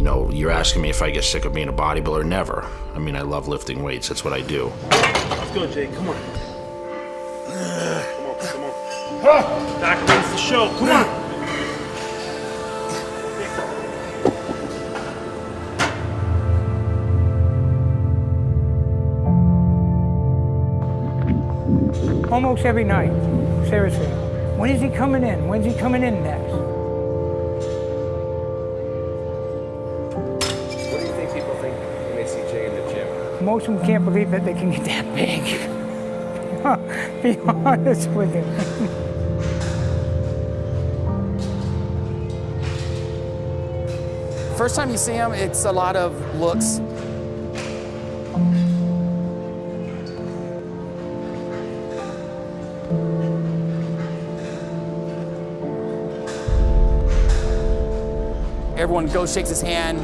know, you're asking me if I get sick of being a bodybuilder? Never. I mean, I love lifting weights. That's what I do. Let's go, Jay. Come on. Come on. Back against the show. Come on. Almost every night, seriously. When is he coming in? When's he coming in next? What do you think people think when they see Jay in the gym? Most of them can't believe that they can get that big. Be honest with you. First time you see him, it's a lot of looks. Everyone goes, shakes his hand,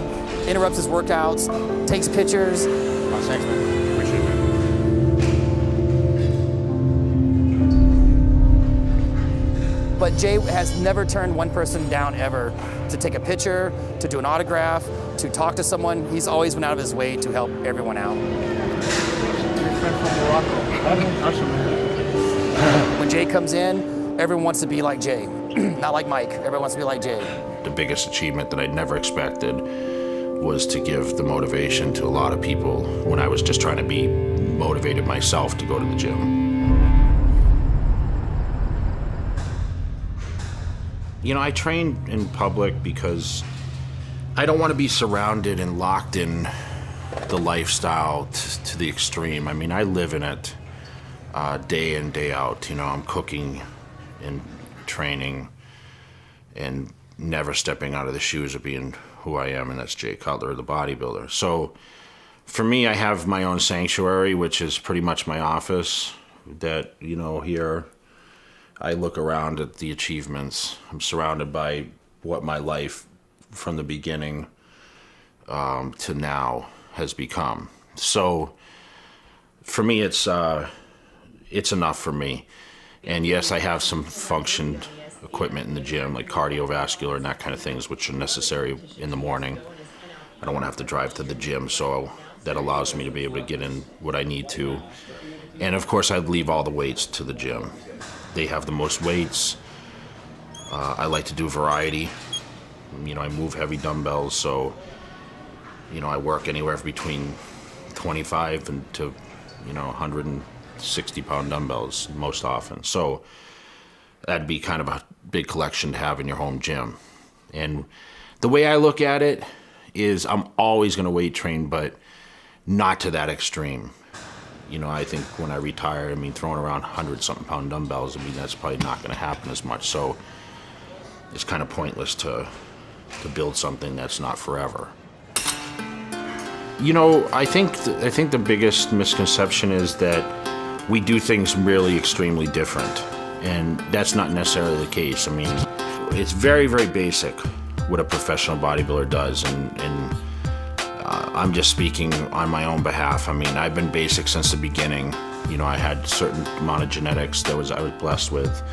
interrupts his workouts, takes pictures. Oh, thanks, man. Appreciate it. But Jay has never turned one person down ever to take a picture, to do an autograph, to talk to someone. He's always went out of his way to help everyone out. When Jay comes in, everyone wants to be like Jay. Not like Mike, everyone wants to be like Jay. The biggest achievement that I never expected was to give the motivation to a lot of people when I was just trying to be motivated myself to go to the gym. You know, I train in public because I don't want to be surrounded and locked in the lifestyle to the extreme. I mean, I live in it day in, day out. You know, I'm cooking and training and never stepping out of the shoes of being who I am, and that's Jay Cutler, the bodybuilder. So for me, I have my own sanctuary, which is pretty much my office that, you know, here I look around at the achievements. I'm surrounded by what my life from the beginning to now has become. So for me, it's enough for me. And yes, I have some function equipment in the gym, like cardiovascular and that kind of things, which are necessary in the morning. I don't want to have to drive to the gym, so that allows me to be able to get in what I need to. And of course, I'd leave all the weights to the gym. They have the most weights. I like to do variety. You know, I move heavy dumbbells, so, you know, I work anywhere between 25 and to, you know, 160-pound dumbbells most often. So that'd be kind of a big collection to have in your home gym. And the way I look at it is I'm always going to weight train, but not to that extreme. You know, I think when I retire, I mean, throwing around 100-something pound dumbbells, I mean, that's probably not going to happen as much. So it's kind of pointless to build something that's not forever. You know, I think the biggest misconception is that we do things really extremely different. And that's not necessarily the case. I mean, it's very, very basic what a professional bodybuilder does, and I'm just speaking on my own behalf. I mean, I've been basic since the beginning. You know, I had a certain amount of genetics that I was blessed with.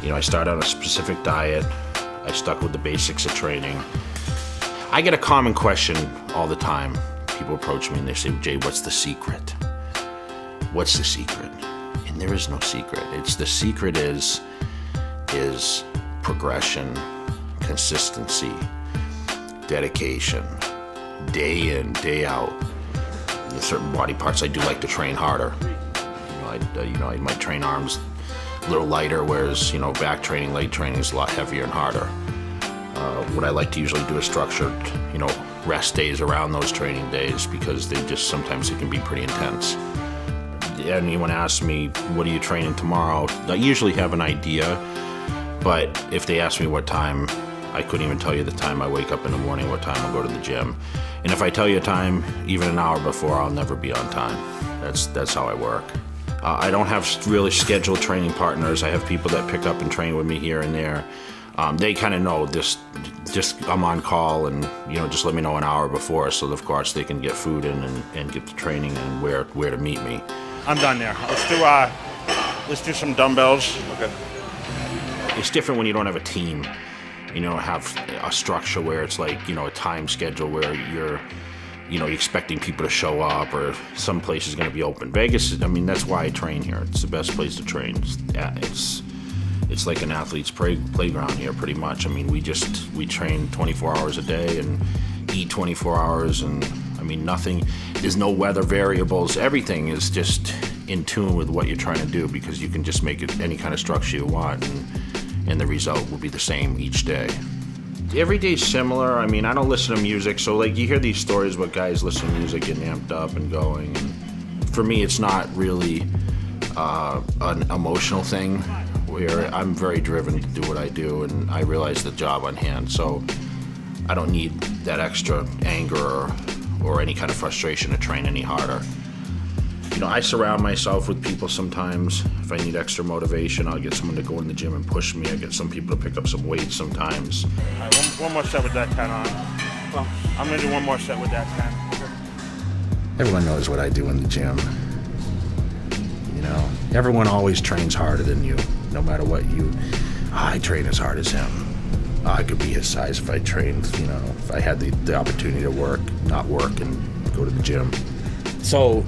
You know, I started on a specific diet. I stuck with the basics of training. I get a common question all the time. People approach me and they say, Jay, what's the secret? What's the secret? And there is no secret. The secret is progression, consistency, dedication, day in, day out. There's certain body parts I do like to train harder. You know, I might train arms a little lighter, whereas, you know, back training, leg training is a lot heavier and harder. What I like to usually do is structured, you know, rest days around those training days, because sometimes it can be pretty intense. Anyone asks me, what are you training tomorrow? I usually have an idea, but if they ask me what time, I couldn't even tell you the time I wake up in the morning, what time I'll go to the gym. And if I tell you a time, even an hour before, I'll never be on time. That's how I work. I don't have really scheduled training partners. I have people that pick up and train with me here and there. They kind of know just I'm on call, and, you know, just let me know an hour before, so of course they can get food in and get the training and where to meet me. I'm done there. Let's do some dumbbells. Okay. It's different when you don't have a team. have a structure where it's like, a time schedule where you're expecting people to show up, or some place is going to be open. Vegas, that's why I train here. It's the best place to train. It's like an athlete's playground here, pretty much. We train 24 hours a day and eat 24 hours, and nothing, there's no weather variables. Everything is just in tune with what you're trying to do, because you can just make it any kind of structure you want, and the result will be the same each day. Every day's similar. I don't listen to music, so like you hear these stories about guys listening to music, getting amped up and going. And for me, it's not really an emotional thing, where I'm very driven to do what I do, and I realize the job on hand. So I don't need that extra anger or any kind of frustration to train any harder. I surround myself with people sometimes. If I need extra motivation, I'll get someone to go in the gym and push me. I get some people to pick up some weights sometimes. All right, one more set with that 10 on. Well, I'm gonna do one more set with that 10. Everyone knows what I do in the gym. Everyone always trains harder than you, no matter what I train as hard as him. I could be his size if I trained, if I had the opportunity to not work, and go to the gym. So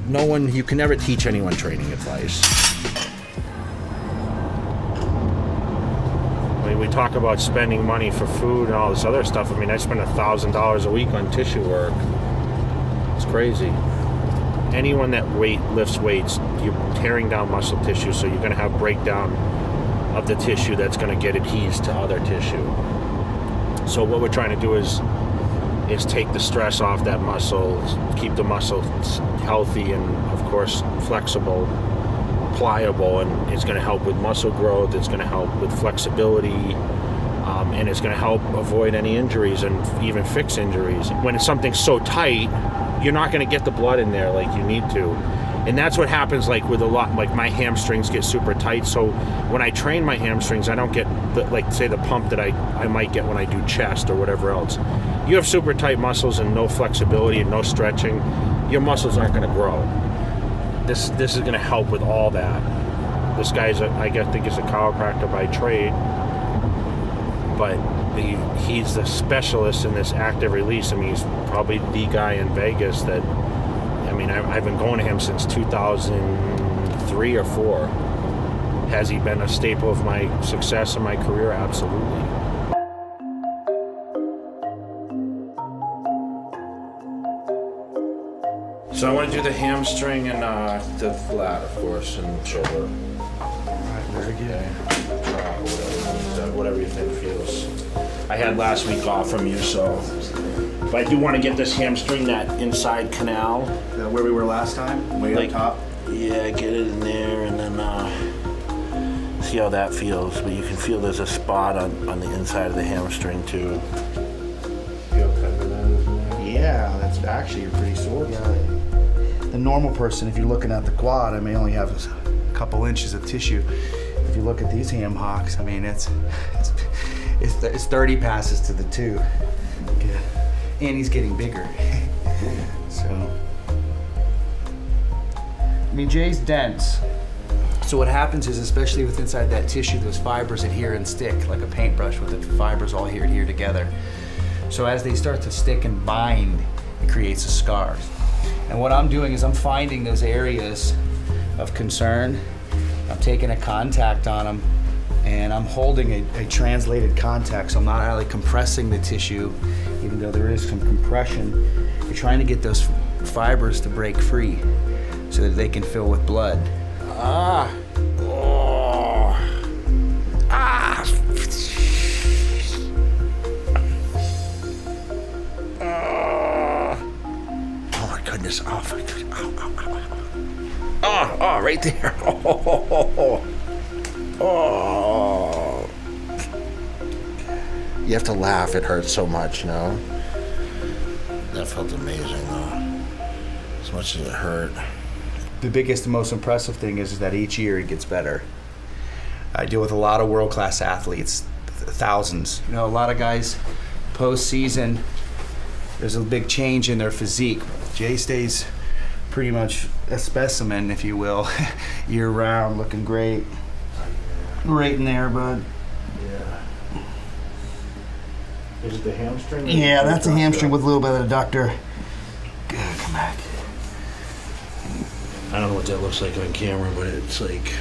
you can never teach anyone training advice. We talk about spending money for food and all this other stuff. I spend $1,000 a week on tissue work. It's crazy. Anyone that lifts weights, you're tearing down muscle tissue, so you're going to have breakdown of the tissue that's going to get adhesed to other tissue. So what we're trying to do is take the stress off that muscle, keep the muscle healthy and, of course, flexible, pliable, and it's going to help with muscle growth, it's going to help with flexibility, and it's going to help avoid any injuries and even fix injuries. When something's so tight, you're not going to get the blood in there like you need to. And that's what happens with a lot, my hamstrings get super tight. So when I train my hamstrings, I don't get the pump that I might get when I do chest or whatever else. You have super tight muscles and no flexibility and no stretching, your muscles aren't going to grow. This is going to help with all that. This guy's I think he's a chiropractor by trade, but he's the specialist in this active release. He's probably the guy in Vegas that, I've been going to him since 2003 or 4. Has he been a staple of my success in my career? Absolutely. So I want to do the hamstring and the lat, of course, and shoulder. All right, very good. Whatever you think feels. I had last week off from you, so. But I do want to get this hamstring, that inside canal. Where we were last time, way up top. Yeah, get it in there, and then see how that feels. But you can feel there's a spot on the inside of the hamstring too. Yeah, that's actually you're pretty sore. Yeah. The normal person, if you're looking at the quad, only have a couple inches of tissue. If you look at these ham hocks, it's 30 passes to the 2. Yeah. And he's getting bigger. So, Jay's dense. So what happens is, especially with inside that tissue, those fibers adhere and stick like a paintbrush with the fibers all adhere together. So as they start to stick and bind, it creates a scar. And what I'm doing is I'm finding those areas of concern. I'm taking a contact on them, and I'm holding a translated contact, so I'm not really compressing the tissue, even though there is some compression. You're trying to get those fibers to break free so that they can fill with blood. Ah. Oh. Ah. Oh my goodness. Oh my goodness. Oh, right there. Oh. You have to laugh, it hurts so much, no? That felt amazing, though. As much as it hurt. The biggest and most impressive thing is that each year it gets better. I deal with a lot of world-class athletes, thousands. A lot of guys post-season, there's a big change in their physique. Jay stays pretty much a specimen, if you will, year-round, looking great. Right in there, bud. Yeah. Is it the hamstring? Yeah, that's a hamstring with a little bit of adductor. Good, come back. I don't know what that looks like on camera, but it's like.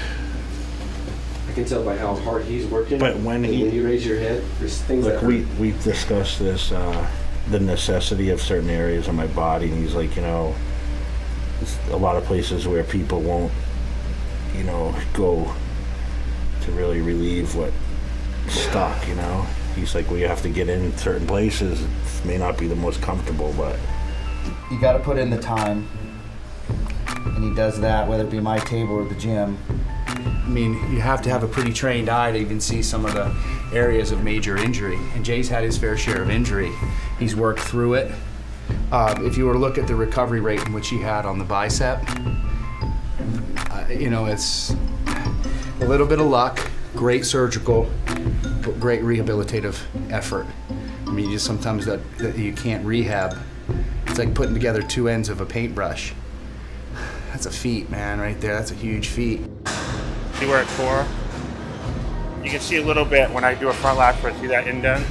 I can tell by how hard he's working. But when you raise your head, there's things like that hurt. we've discussed this, the necessity of certain areas of my body, and he's like, you know, there's a lot of places where people won't, you know, go to really relieve what stuck, you know. He's like, we have to get in certain places. It may not be the most comfortable, but You got to put in the time, and he does that, whether it be my table or the gym. I mean, you have to have a pretty trained eye to even see some of the areas of major injury. And Jay's had his fair share of injury. He's worked through it. If you were to look at the recovery rate in which he had on the bicep, you know, it's a little bit of luck, great surgical, but great rehabilitative effort. I mean, just sometimes that you can't rehab. It's like putting together two ends of a paintbrush. That's a feat, man, right there. That's a huge feat. See where it's tore? You can see a little bit when I do a front lat twist. See that indent?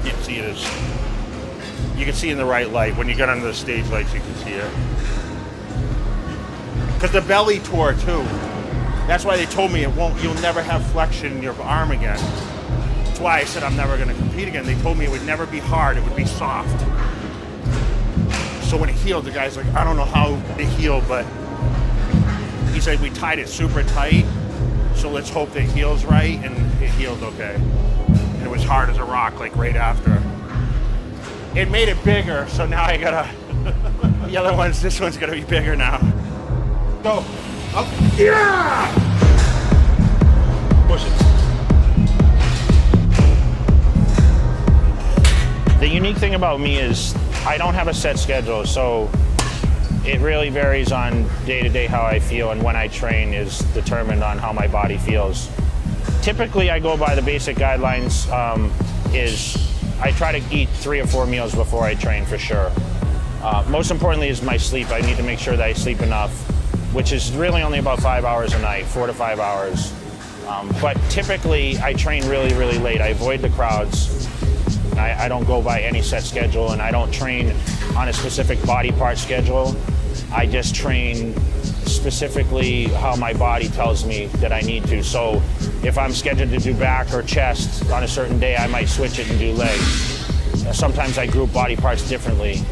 You can't see it as. You can see in the right light. When you get under the stage lights, you can see it. Because the belly tore too. That's why they told me you'll never have flexion in your arm again. That's why I said I'm never going to compete again. They told me it would never be hard, it would be soft. So when it healed, the guy's like, I don't know how it healed, but he said we tied it super tight, so let's hope that it heals right, and it healed okay. And it was hard as a rock, like right after. It made it bigger, so now I gotta, the other ones, this one's gonna be bigger now. Go, up, yeah! Push it. The unique thing about me is I don't have a set schedule, so it really varies on day to day how I feel, and when I train is determined on how my body feels. Typically, I go by the basic guidelines. Is I try to eat 3 or 4 meals before I train for sure. Most importantly is my sleep. I need to make sure that I sleep enough, which is really only about 5 hours a night, 4 to 5 hours. But typically, I train really, really late. I avoid the crowds. I don't go by any set schedule, and I don't train on a specific body part schedule. I just train specifically how my body tells me that I need to. So if I'm scheduled to do back or chest on a certain day, I might switch it and do legs. Sometimes I group body parts differently.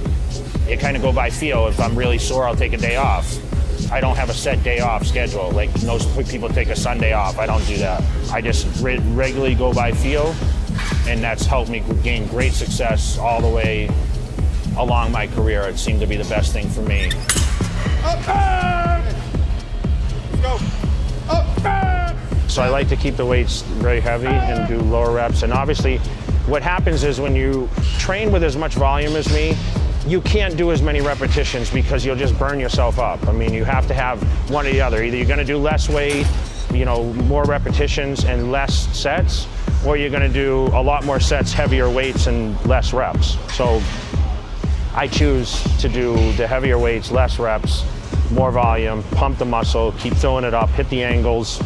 It kind of go by feel. If I'm really sore, I'll take a day off. I don't have a set day off schedule. Like most people take a Sunday off. I don't do that. I just regularly go by feel, and that's helped me gain great success all the way along my career. It seemed to be the best thing for me. Up, back! Let's go. Up, back! So I like to keep the weights very heavy and do lower reps. And obviously, what happens is when you train with as much volume as me, you can't do as many repetitions because you'll just burn yourself up. I mean, you have to have one or the other. Either you're gonna do less weight, you know, more repetitions and less sets, or you're gonna do a lot more sets, heavier weights and less reps. So I choose to do the heavier weights, less reps, more volume, pump the muscle, keep filling it up, hit the angles.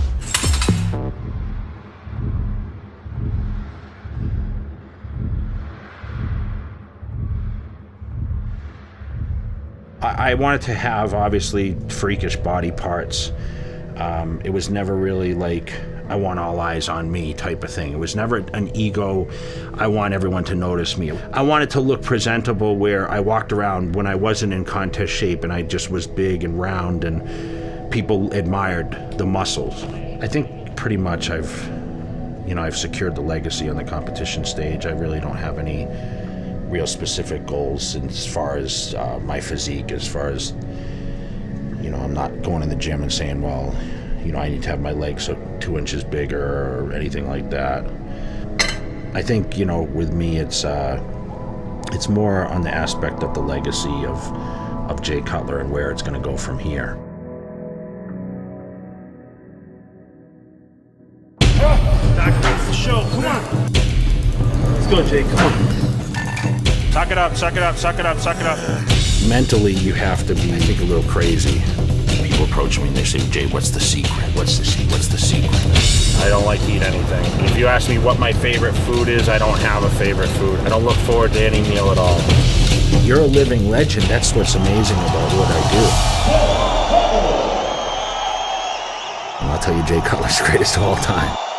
I wanted to have, obviously, freakish body parts. It was never really like, I want all eyes on me type of thing. It was never an ego, I want everyone to notice me. I wanted to look presentable where I walked around when I wasn't in contest shape and I just was big and round and people admired the muscles. I think pretty much I've secured the legacy on the competition stage. I really don't have any real specific goals as far as my physique, as far as, you know, I'm not going in the gym and saying, well, you know, I need to have my legs 2 inches bigger or anything like that. I think, you know, with me, it's more on the aspect of the legacy of Jay Cutler and where it's going to go from here. Back against the show, come on. Let's go, Jay, come on. Suck it up, suck it up, suck it up, suck it up. Mentally, you have to be, I think, a little crazy people approach me and they say, Jay, what's the secret? What's the secret? What's the secret? I don't like to eat anything. If you ask me what my favorite food is, I don't have a favorite food. I don't look forward to any meal at all. You're a living legend. That's what's amazing about what I do. And I'll tell you, Jay Cutler's the greatest of all time.